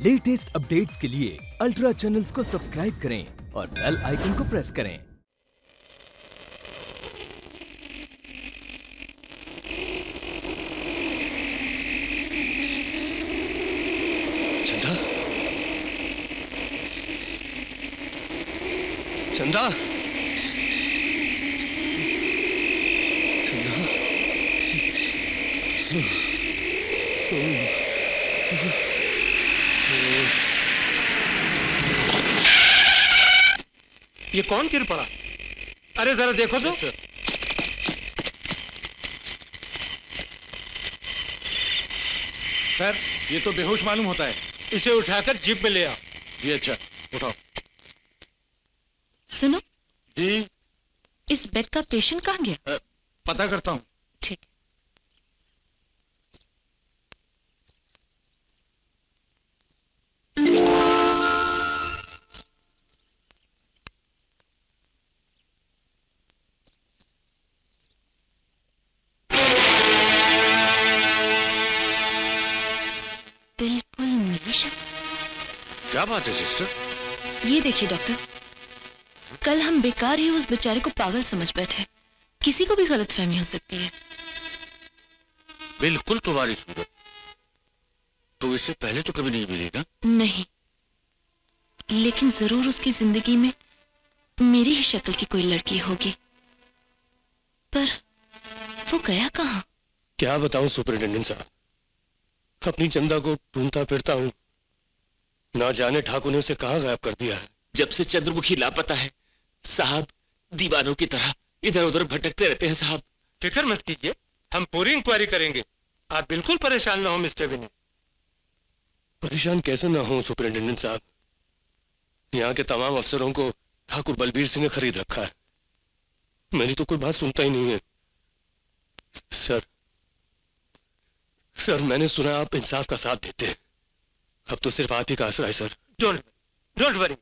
Latest updates के लिए ultra channels को सब्सक्राइब करें और बेल आइकन को प्रेस करें। चंदा, चंदा, ये कौन गिर पड़ा? अरे जरा देखो तो। सर, ये तो बेहोश मालूम होता है। इसे उठाकर जीप में ले आओ। जी अच्छा, उठाओ। सुनो, जी, इस बेड का पेशेंट कहाँ गया? पता करता हूँ। ठीक। बिल्कुल मेरी शक्ल। क्या बात है सिस्टर? ये देखिए डॉक्टर, कल हम बेकार ही उस बेचारे को पागल समझ बैठे। किसी को भी गलतफहमी हो सकती है। बिल्कुल तुम्हारी सूरत तो इससे पहले तो कभी नहीं मिली ना? नहीं, लेकिन जरूर उसकी जिंदगी में मेरी ही शक्ल की कोई लड़की होगी। पर वो गया कहाँ? क्या बताऊं सुपरिटेंडेंट साहब, अपनी चंदा को ढूंढता फिरता हूँ। ना जाने ठाकुर ने उसे कहाँ गायब कर दिया है। जब से चंद्रमुखी लापता है साहब, दीवानों की तरह इधर उधर भटकते रहते हैं साहब। फिक्र मत कीजिए, हम पूरी इंक्वायरी करेंगे। आप बिल्कुल परेशान ना हो मिस्टर विनय। परेशान कैसे ना हो सुपरिटेंडेंट साहब, यहाँ के तमाम अफसरों को ठाकुर बलबीर सिंह ने खरीद रखा है। मेरी तो कोई बात सुनता ही नहीं है। सर, मैंने सुना आप इंसाफ का साथ देते हैं। अब तो सिर्फ आप ही का आसरा है सर। डोंट वरी,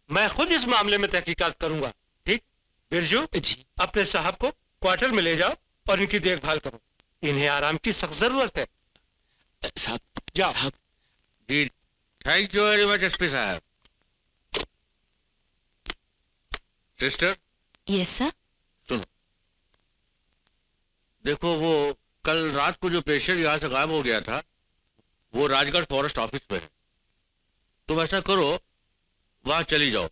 मैं खुद इस मामले में तहकीकात करूंगा। ठीक? बिरजू जी अपने साहब को क्वार्टर में ले जाओ और इनकी देखभाल करो। इन्हें आराम की सख्त जरूरत है। साहब, जाओ। साहब। जी, thank you very much SP साहब। Sister, yes sir. सुनो, देखो वो कल रात को जो पेशेंट यहाँ से गायब हो गया था, वो राजगढ़ फॉरेस्ट ऑफिस में है। तुम ऐसा करो, वहां चली जाओ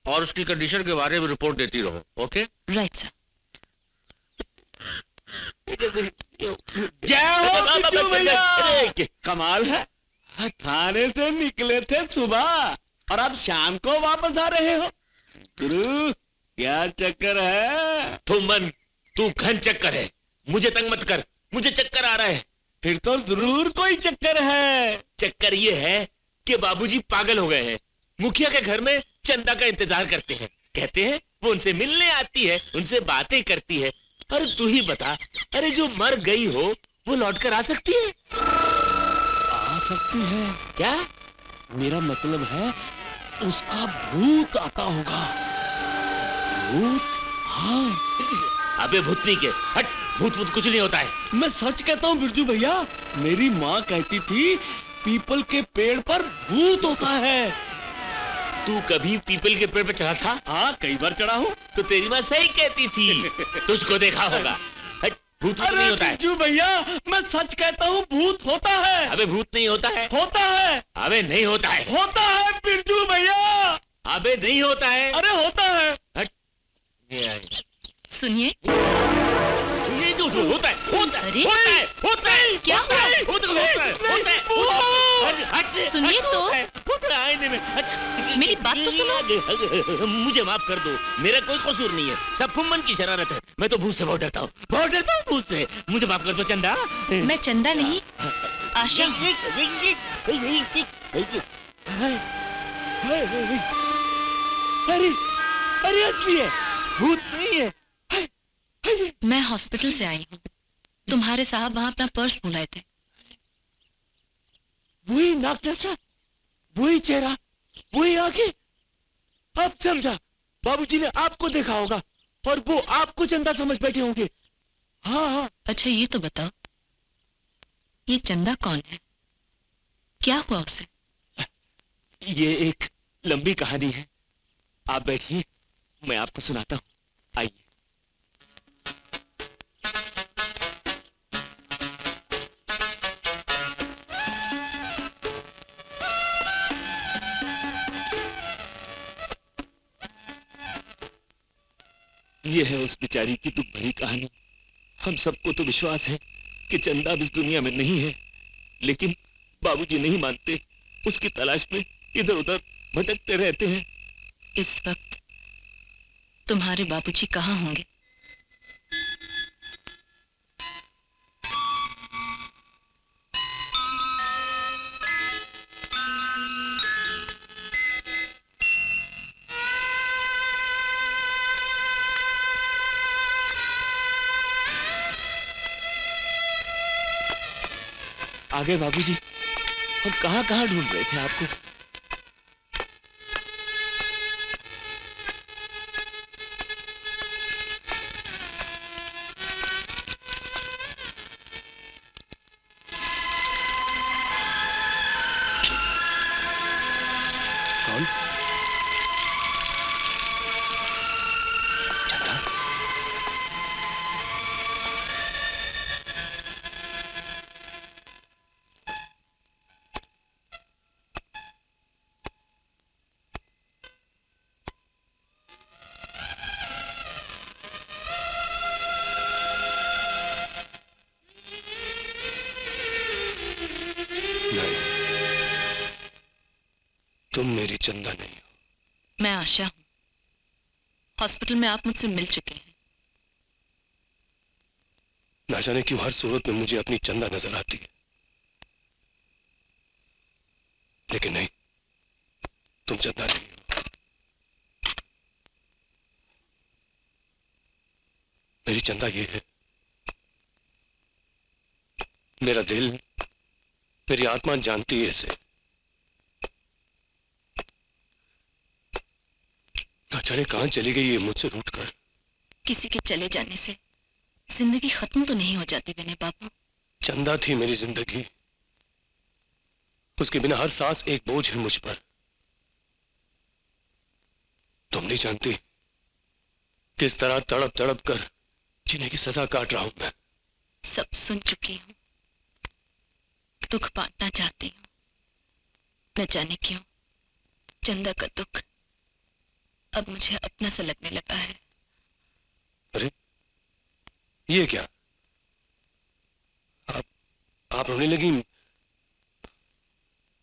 और उसकी कंडीशन के बारे में रिपोर्ट देती रहो। ओके? Right sir. जय हो बिट्टू भैया। कमाल है, थाने से निकले थे सुबह और अब शाम को वापस आ रहे हो। गुरु, क्या चक्कर है? फुम्मन, तू घन चक्कर है। मुझे तंग मत कर, मुझे चक्कर आ रहा है। फिर तो जरूर कोई चक्कर है। चक्कर ये है कि बाबूजी पागल हो गए हैं। मुखिया के घर में चंदा का इंतजार करते हैं। कहते हैं वो उनसे मिलने आती है, उनसे बातें करती है। अरे तू ही बता, अरे जो मर गई हो वो लौट कर आ सकती है? आ सकती है क्या? मेरा मतलब है उसका भूत आता होगा। भूत? हाँ। अबे भूतनी के हट, भूत भूत कुछ नहीं होता है। मैं सच कहता हूँ बिरजू भैया, मेरी माँ कहती थी पीपल के पेड़ पर भूत होता है। तू कभी पीपल के पेड़ पर चढ़ा था? हाँ, कई बार चढ़ा हूँ। तो तेरी माँ सही कहती थी, तुझको देखा होगा। हट, भूत भूत नहीं होता है। बिरजू भैया, मैं सच कहता हूँ भूत होता है। अबे भूत नहीं होता है। होता है। अबे नहीं होता है। होता है बिरजू भैया। अबे नहीं होता है। अरे होता है। हट, ये आए। सुनिए, ये जो होता है, होता है, अरे, होता है, होता है। क्या हुआ? होता है। हट, सुनिए तो। होता है आईने में। हट। मेरी बात तो सुनो। मुझे माफ कर दो, मेरा कोई कसूर नहीं है, सब फुम्मन की शरारत है। मैं तो भूत से बहुत डरता हूँ, बहुत डरता हूँ भूत से। मुझे माफ कर दो चंदा। मैं चंदा नहीं, आशा हूँ। अरे अरे असली है, भूत नहीं है। मैं हॉस्पिटल से आई हूँ। तुम्हारे साहब वहाँ अपना पर्स भुलाए थे। वही नाक नक्शा, वही चेहरा, वही आंखें। अब समझा, बाबूजी ने आपको देखा होगा और वो आपको चंदा समझ बैठे होंगे। हाँ हाँ। अच्छा ये तो बताओ, ये चंदा कौन है? क्या हुआ उसे? ये एक लंबी कहानी है। आप बैठिए, मैं आपको सुनाता हूँ। आइए। ये है उस बेचारी की दुख भरी कहानी। हम सबको तो विश्वास है कि चंदा अब इस दुनिया में नहीं है, लेकिन बाबूजी नहीं मानते। उसकी तलाश में इधर उधर भटकते रहते हैं। इस वक्त तुम्हारे बाबूजी कहाँ होंगे? आगे बाबूजी, हम कहाँ कहाँ ढूंढ रहे थे आपको। कौन? चंदा? नहीं, तुम मेरी चंदा नहीं हो। मैं आशा हूं। हॉस्पिटल में आप मुझसे मिल चुके हैं। ना जाने क्यों हर सूरत में मुझे अपनी चंदा नजर आती है, लेकिन नहीं, तुम चंदा नहीं हो। मेरी चंदा ये है, मेरा दिल, मेरी आत्मा जानती है इसे। ना जाने कहां चली गई ये मुझसे रूठकर। किसी के चले जाने से जिंदगी खत्म तो नहीं हो जाती विनय बाबू। चंदा थी मेरी जिंदगी, उसके बिना हर सांस एक बोझ है मुझ पर। तुम नहीं जानती किस तरह तड़प तड़प कर जीने की सजा काट रहा हूं मैं। सब सुन चुकी हूँ। दुख बांटना चाहती हूँ, न जाने क्यों चंदा का दुख अब मुझे अपना सा लगने लगा है। अरे ये क्या? आप रोने लगी?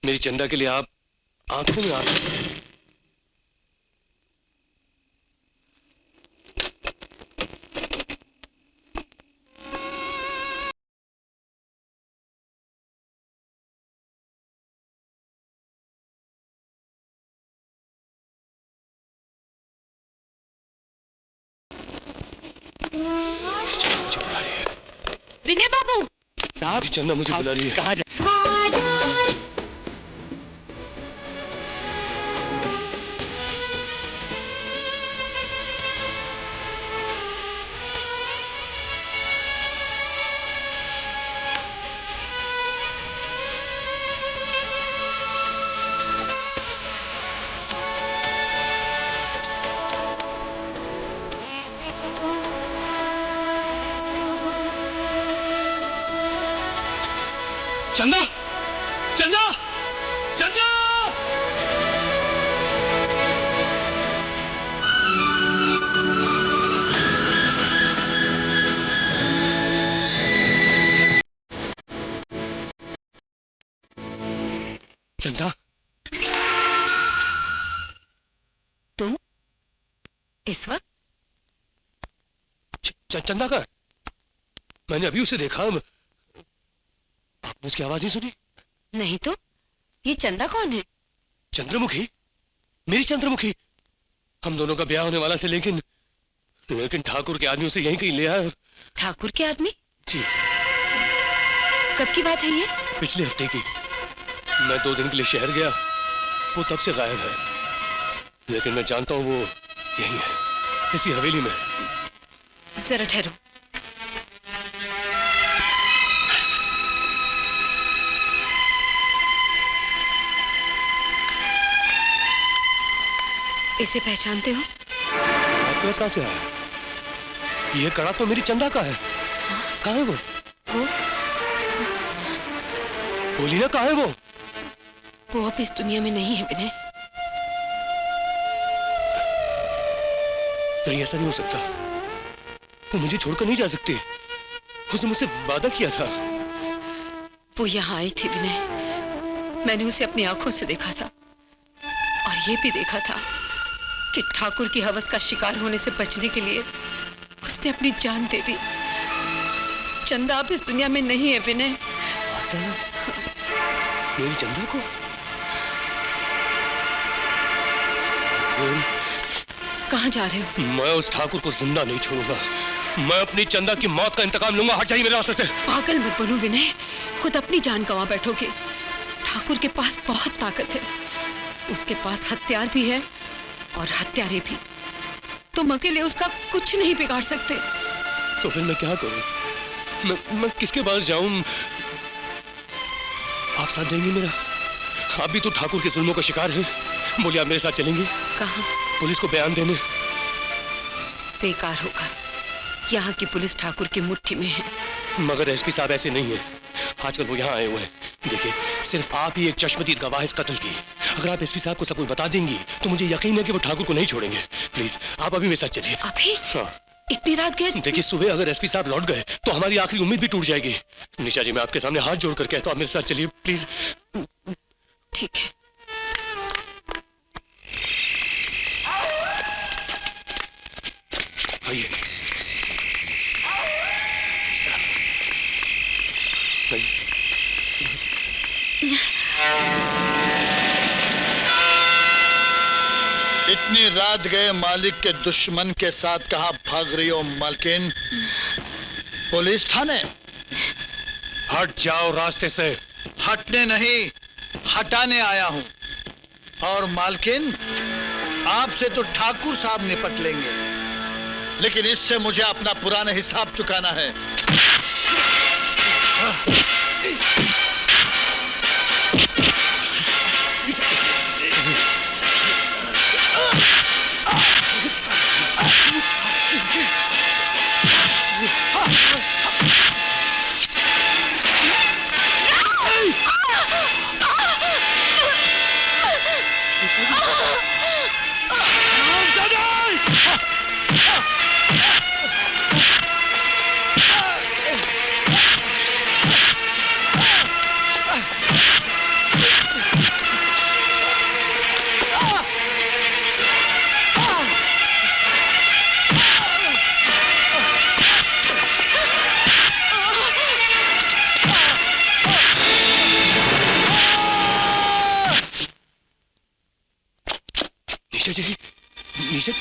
मेरी चंदा के लिए आप आंखों में आंसू। मुझे बुला रही है। विनय बाबू! साहब, चंदा मुझे बुला रही है। कहाँ जा? चंदा! चंदा! चंदा! चंदा! तुम इस वक्त? चंदा का? मैंने अभी उसे देखा। आपने उसकी आवाज नहीं सुनी? नहीं तो ये चंदा कौन है? चंद्रमुखी, मेरी चंद्रमुखी। हम दोनों का ब्याह होने वाला था, लेकिन ठाकुर के आदमी उसे यहीं कहीं ले आए। ठाकुर के आदमी? जी, कब की बात है ये? पिछले हफ्ते की। मैं 2 दिन के लिए शहर गया, वो तब से गायब है। लेकिन मैं जानता हूँ वो यहीं है, इसी हवेली में। जरा ठहरो। इसे पहचानते हो? आपके पास कहाँ से आया? ये कड़ा तो मेरी चंदा का है। कहाँ है वो? वो बोली ना, कहाँ है वो? वो अब इस दुनिया में नहीं है विनय। नहीं, ऐसा नहीं हो सकता। वो मुझे छोड़कर नहीं जा सकती। उसने मुझसे वादा किया था। वो यहाँ आई थी विनय, मैंने उसे अपनी आंखों से देखा था और ये भी देखा था कि ठाकुर की हवस का शिकार होने से बचने के लिए उसने अपनी जान दे दी। चंदा अब इस दुनिया में नहीं है विनय। मेरी चंदा को? कहाँ जा रहे हो? मैं उस ठाकुर को जिंदा नहीं छोड़ूंगा। मैं अपनी चंदा की मौत का इंतकाम लूंगा। हट जाइए मेरे रास्ते से। पागल मत बनो विनय, खुद अपनी जान गंवा बैठोगे। ठाकुर के पास बहुत ताकत है, उसके पास हथियार भी है और हत्यारे भी। तुम अकेले उसका कुछ नहीं बिगाड़ सकते। तो फिर मैं क्या करूं? मैं किसके पास जाऊं? आप साथ देंगे मेरा? आप भी तो ठाकुर के जुल्मों का शिकार हैं। बोलिए, आप मेरे साथ चलेंगे? कहाँ? पुलिस को बयान देने। बेकार होगा, यहाँ की पुलिस ठाकुर की मुट्ठी में है। मगर एसपी साहब ऐसे नहीं है। आजकल वो यहाँ आए हुए हैं। देखिए, सिर्फ आप ही एक चश्मदीद गवाह इस कत्ल की। अगर आप एसपी साहब को सब कुछ बता देंगी तो मुझे यकीन है कि वो ठाकुर को नहीं छोड़ेंगे। प्लीज आप अभी मेरे साथ चलिए। अभी? हाँ। इतनी रात गए? देखिए, सुबह अगर एसपी साहब लौट गए तो हमारी आखिरी उम्मीद भी टूट जाएगी। निशा जी, मैं आपके सामने हाथ जोड़कर कहता हूँ, आप मेरे साथ चलिए प्लीज। ठीक है। आइए। इतनी रात गए मालिक के दुश्मन के साथ कहाँ भाग रही हो मालकिन? पुलिस थाने? हट जाओ रास्ते से। हटने नहीं, हटाने आया हूं। और मालकिन, आपसे तो ठाकुर साहब निपट लेंगे, लेकिन इससे मुझे अपना पुराना हिसाब चुकाना है। निशा जी, निशा,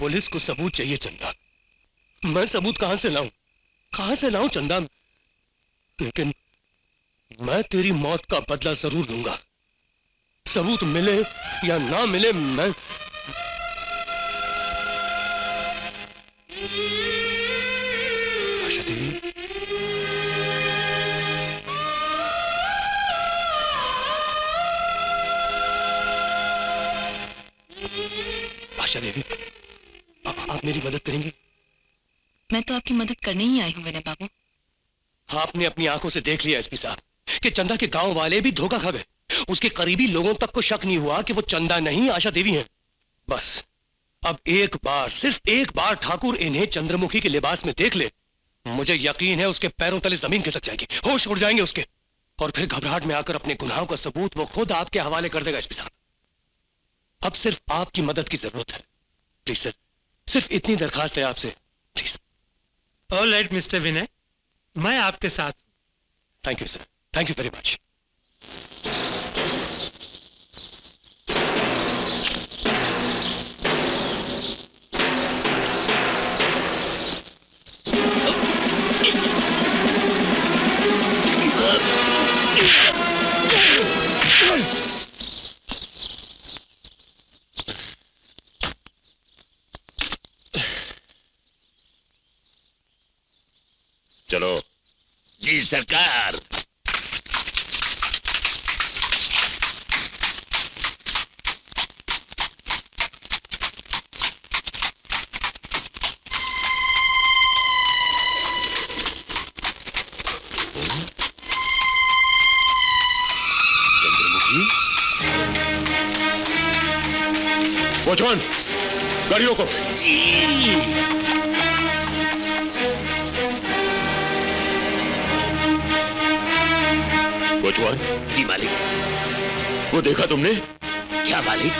पुलिस को सबूत चाहिए चंदा। मैं सबूत कहां से लाऊं? कहां से लाऊं चंदा? लेकिन मैं तेरी मौत का बदला जरूर लूंगा। सबूत मिले या ना मिले, मैं आशा देवी, आशा देवी, आप मेरी मदद करेंगी? मैं तो आपकी मदद करने ही आई हूँ विनय बाबू। आपने अपनी आंखों से देख लिया एसपी साहब कि चंदा के गांव वाले भी धोखा खा गए। उसके करीबी लोगों तक को शक नहीं हुआ कि वो चंदा नहीं आशा देवी हैं। बस अब एक बार, सिर्फ एक बार ठाकुर इन्हें चंद्रमुखी के लिबास में देख ले, मुझे यकीन है उसके पैरों तले जमीन खिसक जाएगी, होश उड़ जाएंगे उसके, और फिर घबराहट में आकर अपने गुनाहों का सबूत वो खुद आपके हवाले कर देगा। एसपी साहब, अब सिर्फ आपकी मदद की जरूरत है। प्लीज सर, सिर्फ इतनी दरखास्त है आपसे, प्लीज। ऑल राइट मिस्टर विनय, मैं आपके साथ हूं। Thank you sir, thank you very much. चलो। जी सरकार। कोचवान, गाड़ियों को। जी। कोचवान। जी मालिक। वो देखा तुमने? क्या मालिक?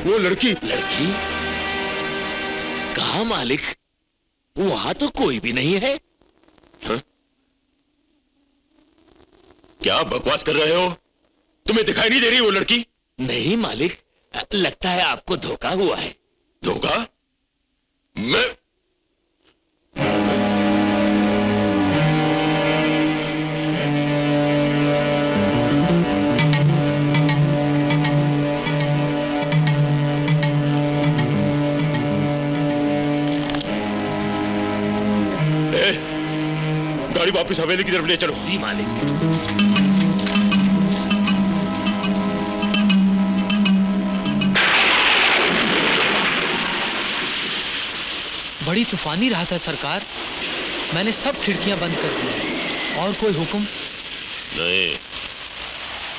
वो लड़की। लड़की? कहाँ मालिक? वहां तो कोई भी नहीं है। हा? क्या बकवास कर रहे हो? तुम्हें दिखाई नहीं दे रही वो लड़की? नहीं मालिक, लगता है आपको धोखा हुआ है। धोखा? मैं गाड़ी वापस हवेली की तरफ ले चलो। जी मालिक। बड़ी तूफानी रात है सरकार, मैंने सब खिड़कियां बंद कर दी। और कोई हुक्म? नहीं,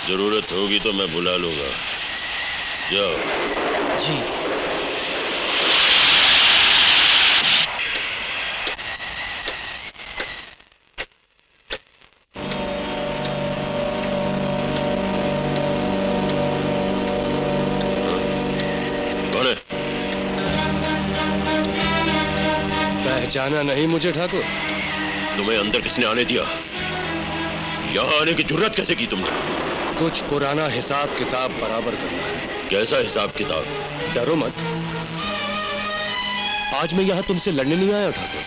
जरूरत होगी तो मैं बुला लूंगा। जाओ। जी। पहचाना नहीं मुझे ठाकुर? तुम्हें अंदर किसने आने दिया? यहाँ आने की जुर्रत कैसे की तुमने? कुछ पुराना हिसाब किताब बराबर करना है। कैसा हिसाब किताब? डरो मत, आज मैं यहाँ तुमसे लड़ने नहीं आया ठाकुर।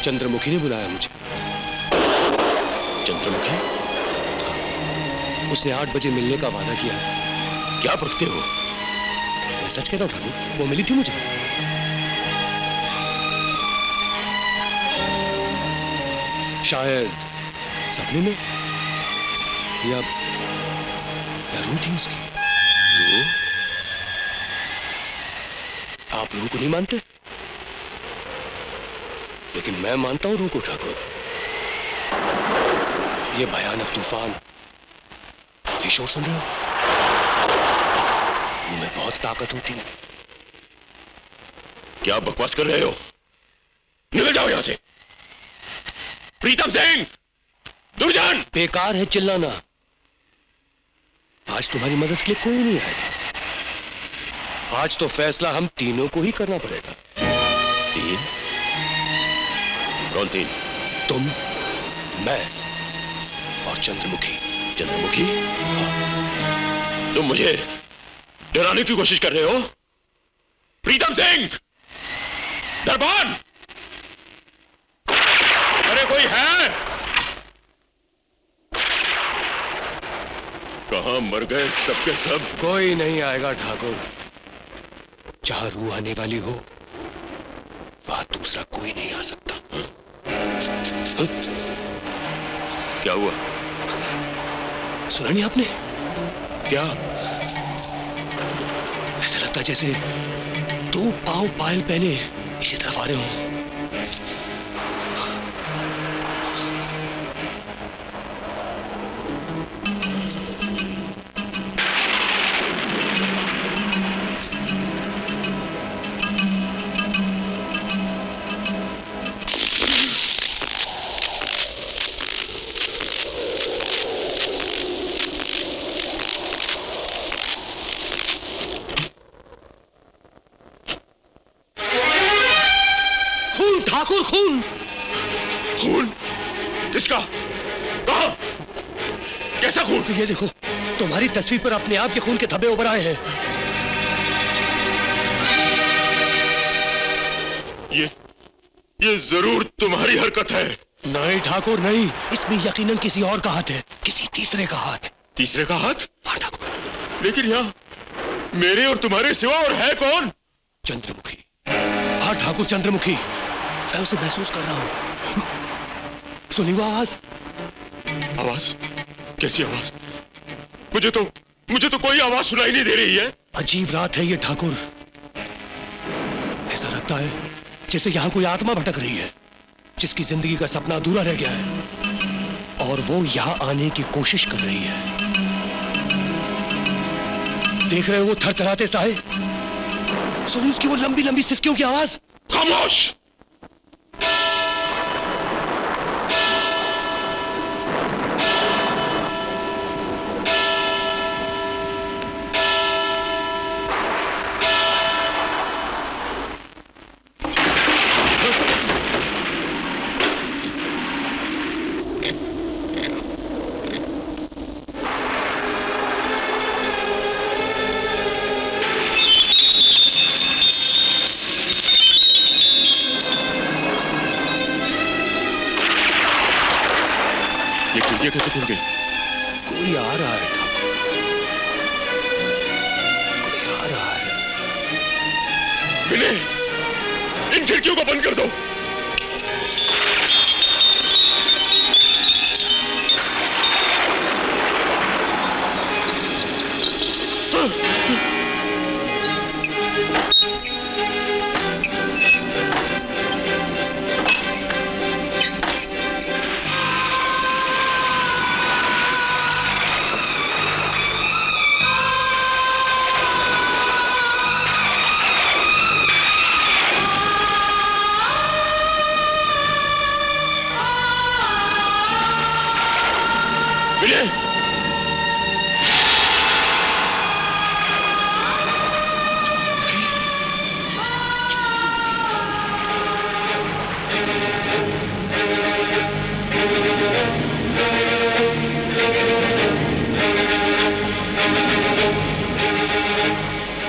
चंद्रमुखी ने बुलाया मुझे। चंद्रमुखी? उसने 8 बजे मिलने का वादा किया। क्या बकते हो? मैं सच कहता हूँ ठाकुर, वो मिली थी मुझे। शायद सपने में, या रूह थी उसकी। रूह? आप रूह को नहीं मानते, लेकिन मैं मानता हूं रूह को ठाकुर। ये भयानक तूफान, ये शोर सुन रहे हो? रूह में बहुत ताकत होती है। क्या बकवास कर रहे हो? निकल जाओ यहां से। प्रीतम सिंह, दुर्जन! बेकार है चिल्लाना। आज तुम्हारी मदद के लिए कोई नहीं आएगा। आज तो फैसला हम तीनों को ही करना पड़ेगा। तीन? कौन तीन? तुम, मैं और चंद्रमुखी। चंद्रमुखी? हाँ। तुम मुझे डराने की कोशिश कर रहे हो? प्रीतम सिंह, दरबान, अरे कोई है? कहां मर गए सबके सब? कोई नहीं आएगा ठाकुर। जहां रूह आने वाली हो, वहां दूसरा कोई नहीं आ सकता। हा? क्या हुआ? सुना नहीं आपने? क्या? ऐसा लगता जैसे 2 पांव पायल पहने इसी तरफ आ रहे हो। ठाकुर, खून! खून? किसका? कहां? कैसा खून? ये देखो, तुम्हारी तस्वीर पर अपने आप के खून के धब्बे उभर आए हैं। ये जरूर तुम्हारी हरकत है। नहीं ठाकुर नहीं, इसमें यकीनन किसी और का हाथ है, किसी तीसरे का हाथ। तीसरे का हाथ? हाँ ठाकुर। लेकिन यहाँ मेरे और तुम्हारे सिवा और है कौन? चंद्रमुखी। हाँ ठाकुर, चंद्रमुखी। मैं उसे महसूस कर रहा हूं। सुनी वो आवाज? आवाज? कैसी आवाज? मुझे तो कोई आवाज सुनाई नहीं दे रही है। अजीब रात है ये ठाकुर। ऐसा लगता है जैसे यहां कोई आत्मा भटक रही है, जिसकी जिंदगी का सपना अधूरा रह गया है और वो यहां आने की कोशिश कर रही है। देख रहे हो वो थरथराते साए? सुनी उसकी वो लंबी लंबी सिसकियों की आवाज? खामोश! ये कैसे खुल गई? कोई आ रहा है ठाकुर, कोई आ रहा है। विनय, इन खिड़कियों को बंद कर दो।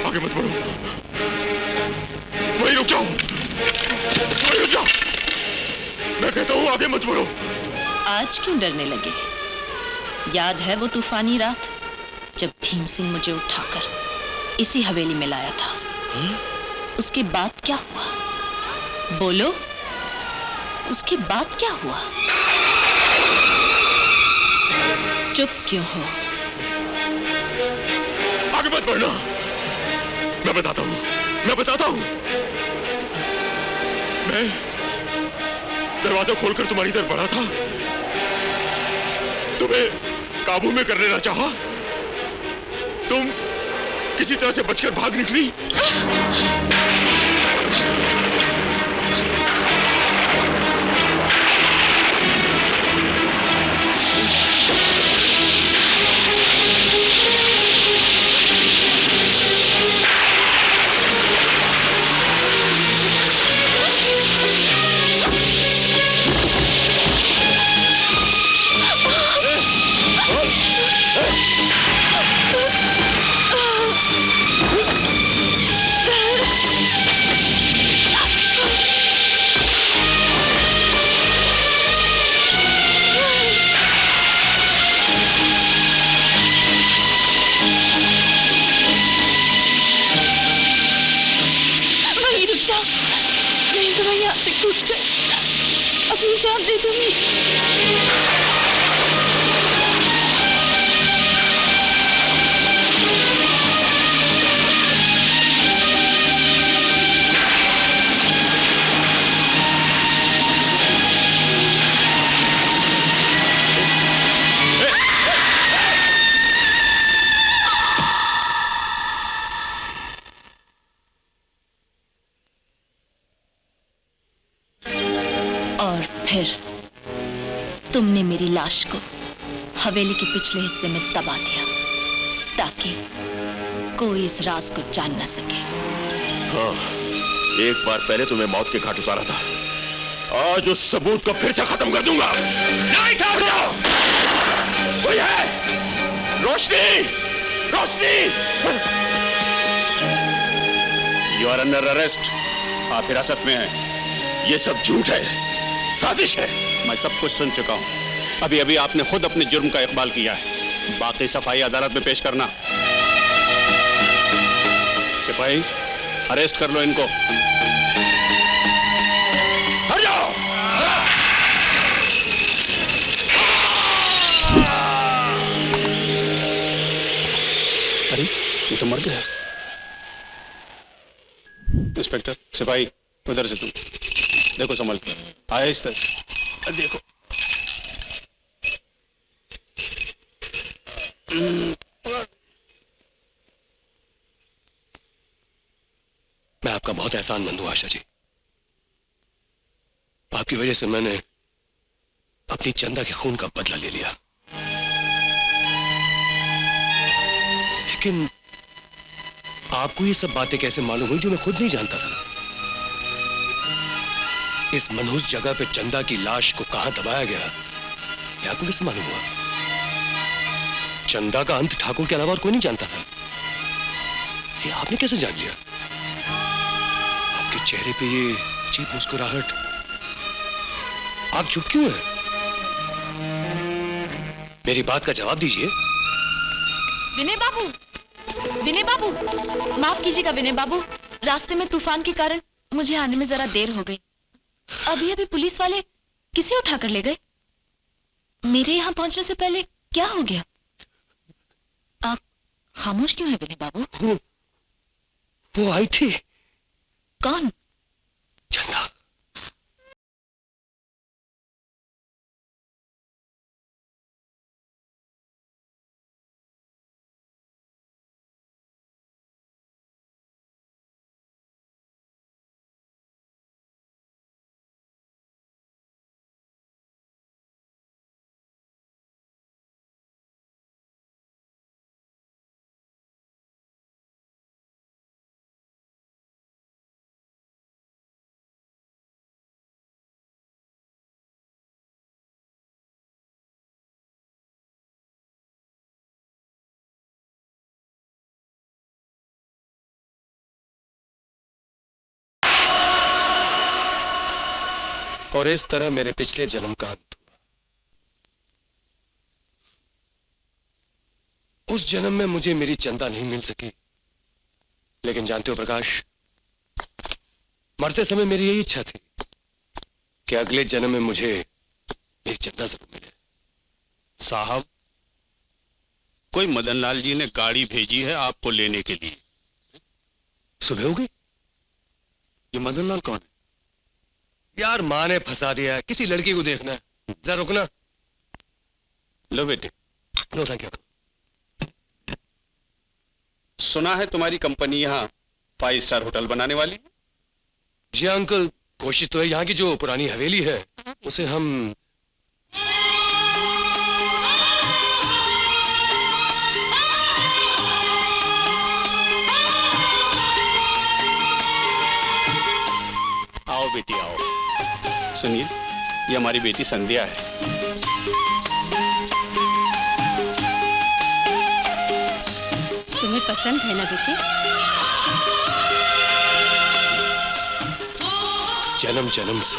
आगे मत बढ़ो, वहीं रुक जाओ, वहीं रुक जाओ। मैं कहता हूं आगे मत बढ़ो। आज क्यों डरने लगे? याद है वो तूफानी रात जब भीम सिंह मुझे उठाकर इसी हवेली में लाया था? उसके बाद क्या हुआ? बोलो, उसके बाद क्या हुआ? चुप क्यों हो? आगे मत बढ़ना, मैं बताता हूं, मैं बताता हूं। मैं दरवाजा खोलकर तुम्हारी तरफ बढ़ा था, तुम्हें काबू में कर लेना चाहा, तुम किसी तरह से बचकर भाग निकली। अपनी जान दे दूंगी। फिर तुमने मेरी लाश को हवेली के पिछले हिस्से में दबा दिया ताकि कोई इस राज को जान न सके। हाँ, एक बार पहले तुम्हें मौत के घाट उतारा था, आज उस सबूत को फिर से खत्म कर दूंगा। नहीं था जाओ। कोई है? Roshni, Roshni! You are under arrest. आप हिरासत में हैं। ये सब झूठ है, साजिश है। मैं सब कुछ सुन चुका हूं। अभी अभी आपने खुद अपने जुर्म का इकबाल किया है। बाकी सफाई अदालत में पेश करना। सिपाही, अरेस्ट कर लो इनको। हट ये तो मर गया। इंस्पेक्टर, सिपाही, उधर से तुम देखो, संभल के आया इस तरह देखो। मैं आपका बहुत एहसानमंद हूं आशा जी। आपकी वजह से मैंने अपनी चंदा के खून का बदला ले लिया, लेकिन आपको ये सब बातें कैसे मालूम हुई जो मैं खुद नहीं जानता था? इस मनहूस जगह पे चंदा की लाश को कहां दबाया गया, ये आपको कैसे मालूम हुआ? चंदा का अंत ठाकुर के अलावा और कोई नहीं जानता था। ये आपने कैसे जान लिया? आपके चेहरे पे ये अजीब मुस्कुराहट, आप चुप क्यों हैं? मेरी बात का जवाब दीजिए। विनय बाबू, विनय बाबू, माफ कीजिएगा विनय बाबू, रास्ते में तूफान के कारण मुझे आने में जरा देर हो गई। अभी अभी पुलिस वाले किसे उठाकर ले गए। मेरे यहाँ पहुंचने से पहले क्या हो गया? आप खामोश क्यों हैं विनय बाबू? वो आई थी। कौन? चंदा। और इस तरह मेरे पिछले जन्म का अंत हुआ। उस जन्म में मुझे मेरी चंदा नहीं मिल सकी, लेकिन जानते हो प्रकाश, मरते समय मेरी यही इच्छा थी कि अगले जन्म में मुझे मेरी चंदा जरूर मिले। साहब, कोई मदनलाल जी ने गाड़ी भेजी है आपको लेने के लिए। सुबह हो गई? ये मदनलाल कौन है? यार, माँ ने फंसा दिया, किसी लड़की को देखना है। जरा रुकना। लो बेटे। No thank you. सुना है तुम्हारी कंपनी यहाँ 5 स्टार होटल बनाने वाली है? जी अंकल, कोशिश तो है। यहाँ की जो पुरानी हवेली है उसे हम आओ बेटी आओ। सुनील, ये हमारी बेटी संध्या है। तुम्हें पसंद है ना बेटी? जन्म जन्म से